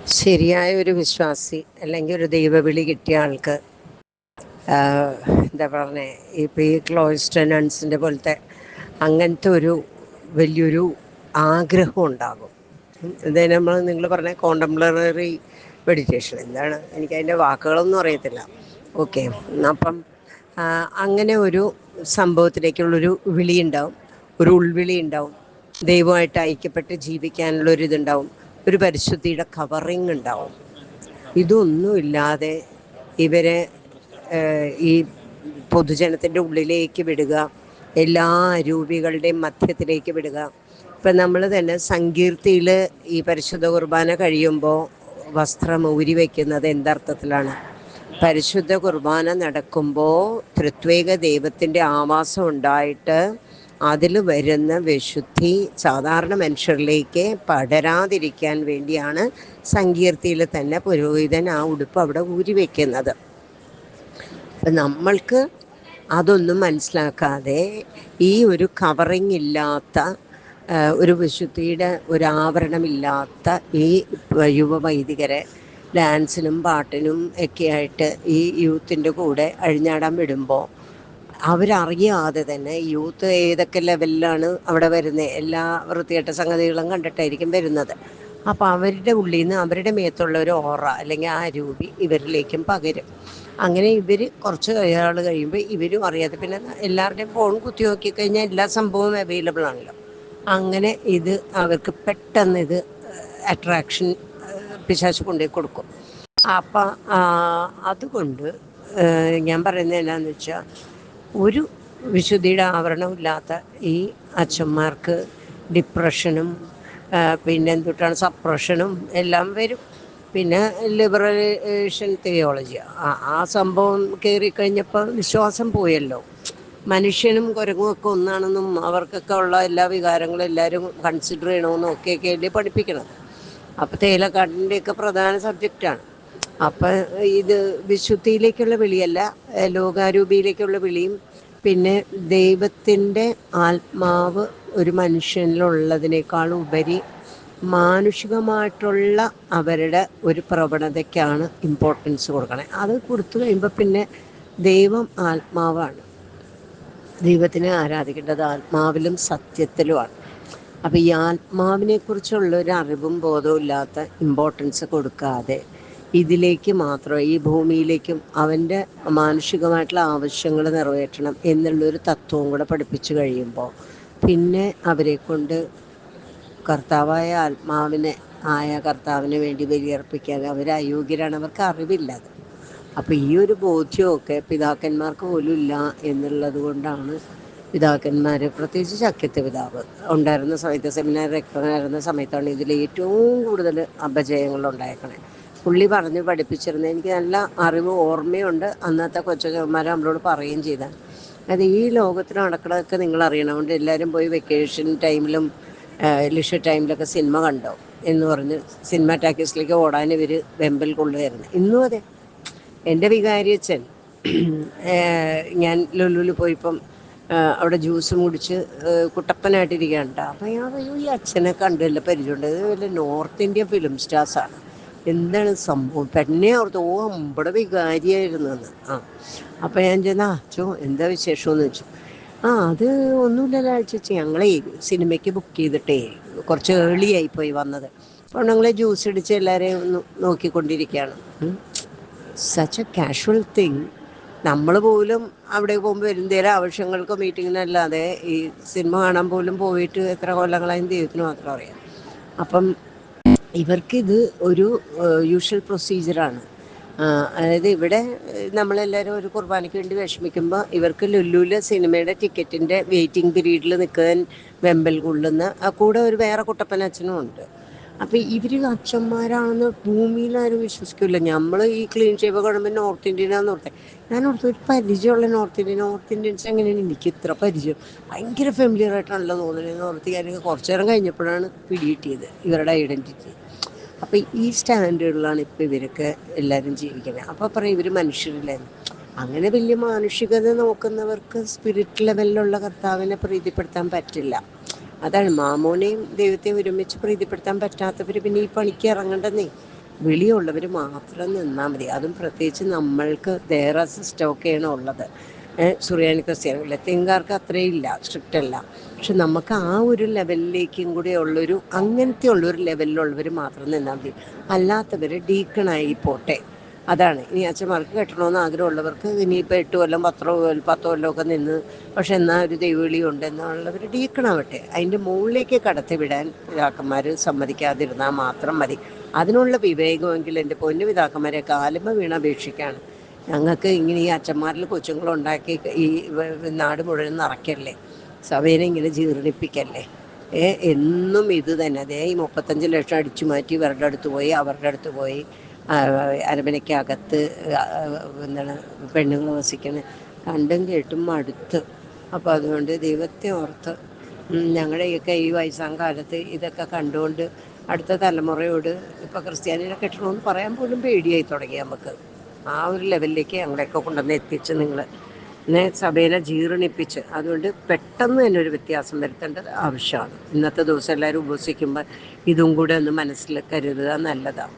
ശരിയായ ഒരു വിശ്വാസി അല്ലെങ്കിൽ ഒരു ദൈവവിളി കിട്ടിയ ആൾക്ക് എന്താ പറഞ്ഞേ, ഇപ്പോൾ ഈ ക്ലോയിസ്റ്റനൻസിൻ്റെ പോലത്തെ അങ്ങനത്തെ ഒരു വലിയൊരു ആഗ്രഹം ഉണ്ടാകും. ഇതേ നിങ്ങൾ പറഞ്ഞ കോണ്ടംപ്ലറി മെഡിറ്റേഷൻ എന്താണ്, എനിക്കതിൻ്റെ വാക്കുകളൊന്നും അറിയത്തില്ല. ഓക്കെ, അപ്പം അങ്ങനെ ഒരു സംഭവത്തിലേക്കുള്ളൊരു വിളി ഉണ്ടാവും, ഒരു ഉൾവിളി ഉണ്ടാവും, ദൈവമായിട്ട് ഐക്യപ്പെട്ട് ജീവിക്കാനുള്ളൊരിതുണ്ടാവും, ഒരു പരിശുദ്ധിയുടെ കവറിങ് ഉണ്ടാവും. ഇതൊന്നുമില്ലാതെ ഇവരെ ഈ പൊതുജനത്തിൻ്റെ ഉള്ളിലേക്ക് വിടുക, എല്ലാ അരൂപികളുടെയും മധ്യത്തിലേക്ക് വിടുക. ഇപ്പം നമ്മൾ തന്നെ സങ്കീർത്തിയിൽ ഈ പരിശുദ്ധ കുർബാന കഴിയുമ്പോൾ വസ്ത്രം ഊരി വയ്ക്കുന്നത് എന്തർത്ഥത്തിലാണ്? പരിശുദ്ധ കുർബാന നടക്കുമ്പോൾ ത്രിത്വേക ദൈവത്തിൻ്റെ ആവാസം ഉണ്ടായിട്ട് അതിൽ വരുന്ന വിശുദ്ധി സാധാരണ മനുഷ്യരിലേക്ക് പടരാതിരിക്കാൻ വേണ്ടിയാണ് സങ്കീർത്തിയിൽ തന്നെ പുരോഹിതൻ ആ ഉടുപ്പ് അവിടെ ഊരി വയ്ക്കുന്നത്. അപ്പം നമ്മൾക്ക് അതൊന്നും മനസ്സിലാക്കാതെ ഈ ഒരു കവറിങ് ഇല്ലാത്ത ഒരു വിശുദ്ധിയുടെ ഒരു ആവരണമില്ലാത്ത ഈ യുവവൈദികരെ ഡാൻസിനും പാട്ടിനും ഒക്കെ ആയിട്ട് ഈ യൂത്തിൻ്റെ കൂടെ അഴിഞ്ഞാടാൻ വിടുമ്പോൾ അവരറിയാതെ തന്നെ യൂത്ത് ഏതൊക്കെ ലെവലിലാണ് അവിടെ വരുന്നത്, എല്ലാ വൃത്തികെട്ട സംഗതികളും കണ്ടിട്ടായിരിക്കും വരുന്നത്. അപ്പോൾ അവരുടെ ഉള്ളിൽ നിന്ന് അവരുടെ മേത്തുള്ള ഒരു ഓറ അല്ലെങ്കിൽ ആ രൂപി ഇവരിലേക്കും പകരും. അങ്ങനെ ഇവർ കുറച്ച് ആൾ കഴിയുമ്പോൾ ഇവരും അറിയാതെ, പിന്നെ എല്ലാവരുടെയും ഫോൺ കുത്തി നോക്കിക്കഴിഞ്ഞാൽ എല്ലാ സംഭവവും അവൈലബിൾ ആണല്ലോ. അങ്ങനെ ഇത് അവർക്ക് പെട്ടെന്ന് ഇത് അട്രാക്ഷൻ പിശാച് കൊണ്ടുപോയി കൊടുക്കും. അപ്പം അതുകൊണ്ട് ഞാൻ പറയുന്നത് എന്നാന്ന് വെച്ചാൽ, ഒരു വിശുദ്ധിയുടെ ആവരണമില്ലാത്ത ഈ അച്ഛന്മാർക്ക് ഡിപ്രഷനും പിന്നെ എന്തുട്ടാണ് സപ്രഷനും എല്ലാം വരും. പിന്നെ ലിബറേഷൻ തിയോളജി ആ സംഭവം കയറിക്കഴിഞ്ഞപ്പോൾ വിശ്വാസം പോയല്ലോ. മനുഷ്യനും കുരങ്ങും ഒക്കെ ഒന്നാണെന്നും അവർക്കൊക്കെ ഉള്ള എല്ലാ വികാരങ്ങളും എല്ലാവരും കൺസിഡർ ചെയ്യണമെന്നും ഒക്കെയല്ലേ പഠിപ്പിക്കണത്. അപ്പോൾ തേയിലക്കാട്ടിൻ്റെയൊക്കെ പ്രധാന സബ്ജക്റ്റാണ്. അപ്പം ഇത് വിശുദ്ധിയിലേക്കുള്ള വിളിയല്ല, ലോകാരൂപിയിലേക്കുള്ള വിളിയും പിന്നെ ദൈവത്തിൻ്റെ ആത്മാവ് ഒരു മനുഷ്യനിലുള്ളതിനേക്കാൾ ഉപരി മാനുഷികമായിട്ടുള്ള അവരുടെ ഒരു പ്രവണതയ്ക്കാണ് ഇമ്പോർട്ടൻസ് കൊടുക്കണേ. അത് കൊടുത്തു കഴിയുമ്പോൾ പിന്നെ ദൈവം ആത്മാവാണ്, ദൈവത്തിനെ ആരാധിക്കേണ്ടത് ആത്മാവിലും സത്യത്തിലുമാണ്. അപ്പോൾ ഈ ആത്മാവിനെക്കുറിച്ചുള്ളൊരു അറിവും ബോധവും ഇല്ലാത്ത ഇമ്പോർട്ടൻസ് കൊടുക്കാതെ ഇതിലേക്ക് മാത്രം, ഈ ഭൂമിയിലേക്കും അവൻ്റെ മാനുഷികമായിട്ടുള്ള ആവശ്യങ്ങൾ നിറവേറ്റണം എന്നുള്ളൊരു തത്വവും കൂടെ പഠിപ്പിച്ചു കഴിയുമ്പോൾ പിന്നെ അവരെ കൊണ്ട് കർത്താവായ ആത്മാവിനെ കർത്താവിന് വേണ്ടി ബലിയർപ്പിക്കാൻ അവർ അയോഗ്യരാണ്, അവർക്ക് അറിവില്ലത്. അപ്പോൾ ഈ ഒരു ബോധ്യമൊക്കെ പിതാക്കന്മാർക്ക് പോലും ഇല്ല എന്നുള്ളത് കൊണ്ടാണ് പിതാക്കന്മാർ, പ്രത്യേകിച്ച് ചക്കിത്ത് പിതാവ് ഉണ്ടായിരുന്ന സമയത്ത്, സെമിനാറിലൊക്കെ ആയിരുന്ന സമയത്താണ് ഇതിൽ ഏറ്റവും കൂടുതൽ അപജയങ്ങൾ ഉണ്ടായേക്കണേ. പുള്ളി പറഞ്ഞ് പഠിപ്പിച്ചിരുന്നത് എനിക്ക് നല്ല അറിവ് ഓർമ്മയുണ്ട്. അന്നത്തെ കൊച്ചുമാരെ നമ്മളോട് പറയുകയും ചെയ്താൽ അത് ഈ ലോകത്തിൽ നടക്കണതൊക്കെ നിങ്ങൾ അറിയണം, അതുകൊണ്ട് എല്ലാവരും പോയി വെക്കേഷൻ ടൈമിലും ലിഷർ ടൈമിലൊക്കെ സിനിമ കണ്ടോ എന്ന് പറഞ്ഞ് സിനിമ ടാക്കീസിലേക്ക് ഓടാൻ ഇവർ വെമ്പൽ കൊള്ളുകയായിരുന്നു. ഇന്നും അതെ. എൻ്റെ വികാരിയച്ഛൻ ഞാൻ ലുലുവിൽ പോയിപ്പം അവിടെ ജ്യൂസ് കുടിച്ച് കുട്ടപ്പനായിട്ടിരിക്കുകയാണ്. അപ്പം ഞാൻ പറയും, ഈ അച്ഛനെ കണ്ടല്ല പരിചയമുണ്ട്, ഇത് വല്ല നോർത്ത് ഇന്ത്യൻ ഫിലിം സ്റ്റാർസാണ്, എന്താണ് സംഭവം? പെണ്ണെ ഓർത്ത് നമ്മുടെ വികാരിയായിരുന്നു എന്ന്. അപ്പം ഞാൻ ചെന്നാ അച്ഛോ എന്താ വിശേഷമെന്ന് വെച്ചു. അത് ഒന്നുമില്ലല്ലോ ചേച്ചി, ഞങ്ങളെ സിനിമയ്ക്ക് ബുക്ക് ചെയ്തിട്ടേ കുറച്ച് ഏർലി ആയിപ്പോയി വന്നത്, അപ്പോൾ ഞങ്ങളെ ജ്യൂസ് അടിച്ച് എല്ലാവരെയും നോക്കിക്കൊണ്ടിരിക്കുകയാണ്. Such a casual thing. നമ്മൾ പോലും അവിടെ പോകുമ്പോൾ എന്തേലും ആവശ്യങ്ങൾക്കോ മീറ്റിങ്ങിനല്ലാതെ ഈ സിനിമ കാണാൻ പോലും പോയിട്ട് എത്ര കൊല്ലങ്ങളായും ദൈവത്തിന് മാത്രം അറിയാം. അപ്പം ഇവർക്കിത് ഒരു യൂഷ്വൽ പ്രൊസീജിയറാണ്. അതായത് ഇവിടെ നമ്മളെല്ലാവരും ഒരു കുർബാനയ്ക്ക് വേണ്ടി വിഷമിക്കുമ്പോൾ ഇവർക്ക് ലുലുവിലെ സിനിമയുടെ ടിക്കറ്റിൻ്റെ വെയിറ്റിംഗ് പീരീഡിൽ നിൽക്കാൻ വെമ്പൽ കൊള്ളുന്ന കൂടെ ഒരു വേറെ കുട്ടപ്പൻ അച്ഛനും ഉണ്ട്. അപ്പോൾ ഇവർ അച്ഛന്മാരാണെന്ന് ഭൂമിയിലാരും വിശ്വസിക്കില്ല. നമ്മൾ ഈ ക്ലീൻ ഷേപ്പ് കാണുമ്പോൾ നോർത്ത് ഇന്ത്യനാന്ന് ഓർത്തേ. ഞാൻ ഓർത്ത് ഒരു പരിചയമുള്ള നോർത്ത് ഇന്ത്യൻസ് എങ്ങനെയാണ് എനിക്ക് ഇത്ര പരിചയം, ഭയങ്കര ഫെമിലിയർ ആയിട്ടാണല്ലോ തോന്നുന്നതെന്ന് ഓർത്ത് ഞാൻ കുറച്ചു നേരം കഴിഞ്ഞപ്പോഴാണ് പിടികിട്ടിയത് ഇവരുടെ ഐഡൻറ്റിറ്റി. അപ്പോൾ ഈ സ്റ്റാൻഡേർഡിലാണ് ഇപ്പോൾ ഇവരൊക്കെ എല്ലാവരും ജീവിക്കുന്നത്. അപ്പോൾ പറയും ഇവർ മനുഷ്യരില്ലേ. അങ്ങനെ വലിയ മാനുഷികത നോക്കുന്നവർക്ക് സ്പിരിറ്റ് ലെവലിലുള്ള കർത്താവിനെ പ്രീതിപ്പെടുത്താൻ പറ്റില്ല. അതാണ് മാമോനെയും ദൈവത്തെയും ഒരുമിച്ച് പ്രീതിപ്പെടുത്താൻ പറ്റാത്തവർ പിന്നെ ഈ പണിക്ക് ഇറങ്ങണ്ടെന്നേ. വിളിയുള്ളവർ മാത്രം നിന്നാൽ മതി. അതും പ്രത്യേകിച്ച് നമ്മൾക്ക് ദേറ സിസ്റ്റമൊക്കെയാണ് ഉള്ളത്. സുറിയാനി ക്രിസ്ത്യാനി ലത്തീൻകാർക്ക് അത്രയും ഇല്ല, സ്ട്രിക്റ്റ് അല്ല. പക്ഷെ നമുക്ക് ആ ഒരു ലെവലിലേക്കും കൂടി ഉള്ളൊരു അങ്ങനത്തെ ഉള്ളൊരു ലെവലിലുള്ളവർ മാത്രം നിന്നാൽ മതി. അല്ലാത്തവർ ഡീക്കണായി പോട്ടെ. അതാണ് ഇനി അച്ഛന്മാർക്ക് കെട്ടണമെന്ന് ആഗ്രഹമുള്ളവർക്ക് ഇനിയിപ്പോൾ 8 കൊല്ലം 10 കൊല്ലമൊക്കെ നിന്ന് പക്ഷെ എന്നാൽ ഒരു ദൈവവിളിയുണ്ട് എന്നുള്ളവർ ഡീക്കണാവട്ടെ. അതിൻ്റെ മുകളിലേക്ക് കടത്തി വിടാൻ പിതാക്കന്മാർ സമ്മതിക്കാതിരുന്നാൽ മാത്രം മതി. അതിനുള്ള വിവേകമെങ്കിൽ എൻ്റെ പൊന്നു പിതാക്കന്മാരെ കാലുമ വീണ് അപേക്ഷിക്കുകയാണ്. ഞങ്ങൾക്ക് ഇങ്ങനെ ഈ അച്ഛന്മാരിൽ കൊച്ചുങ്ങളുണ്ടാക്കി ഈ നാട് മുഴുവൻ നിറയ്ക്കല്ലേ, സഭേനെ ഇങ്ങനെ ജീർണിപ്പിക്കല്ലേ. എന്നും ഇത് തന്നെ. അതേ ഈ 35 ലക്ഷം അടിച്ചു മാറ്റി ഇവരുടെ അടുത്ത് പോയി അവരുടെ അടുത്ത് പോയി അരമനയ്ക്കകത്ത് എന്താണ് പെണ്ണുങ്ങൾ വസിക്കുന്നത് കണ്ടും കേട്ടും മടുത്ത്. അപ്പോൾ അതുകൊണ്ട് ദൈവത്തെ ഓർത്ത് ഞങ്ങളുടെയൊക്കെ ഈ വയസ്സാം കാലത്ത് ഇതൊക്കെ കണ്ടുകൊണ്ട് അടുത്ത തലമുറയോട് ഇപ്പോൾ ക്രിസ്ത്യാനിനെ കെട്ടണമെന്ന് പറയാൻ പോലും പേടിയായി തുടങ്ങി നമുക്ക്. ആ ഒരു ലെവലിലേക്ക് ഞങ്ങളെയൊക്കെ കൊണ്ടുവന്ന് എത്തിച്ച് നിങ്ങൾ എന്നെ സഭേനെ ജീർണിപ്പിച്ച്. അതുകൊണ്ട് പെട്ടെന്ന് തന്നെ ഒരു വ്യത്യാസം വരുത്തേണ്ടത് ആവശ്യമാണ്. ഇന്നത്തെ ദിവസം എല്ലാവരും ഉപസിക്കുമ്പോൾ ഇതും കൂടെ ഒന്ന് മനസ്സിൽ കരുതുക നല്ലതാണ്.